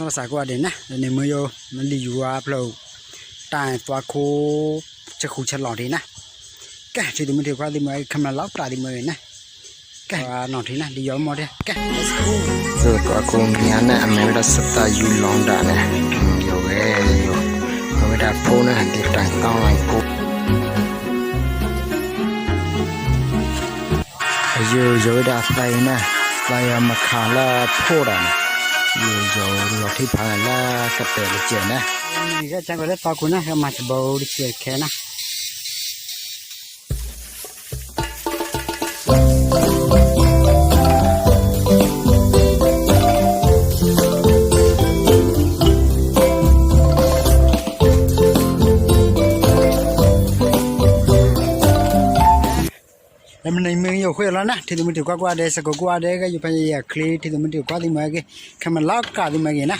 စောစာကွာတယ်นะနေမယောမလီယူအားဖလို့တိုင်သွားခိုးချက်ခုချက်လော်တယ်นะကဲဒီမတေကွာဒီမခမလောက်တာဒီမရนะကဲနော်ဒီนะဒီရောမော်တယ်ကဲ let's go ဆိုတော့ကိုမြာနဲ့အမေရစတာယူလောင်းတာနဲ့ရောပဲရောအမေဒါဖုန်းနဲ့ဒီတိုင်ကောင်းလိုက်ကိုရောဒါဖိုင်นะလာရမခါလာဖို့တာရောထိဖာလာကတဲ့လေကျนะဒီကချန်ကိုလည်းတောက်ခုนะမတ်ဘောဒီချေခဲนะမနေမင်းရခွေလာนะทีนี้มันถูกกว่าเดสกกว่าเดก็อยู่ไปอย่าคลีทีนี้มันถูกกว่าที่มาเกคำมันลอกกาที่มาเกนะ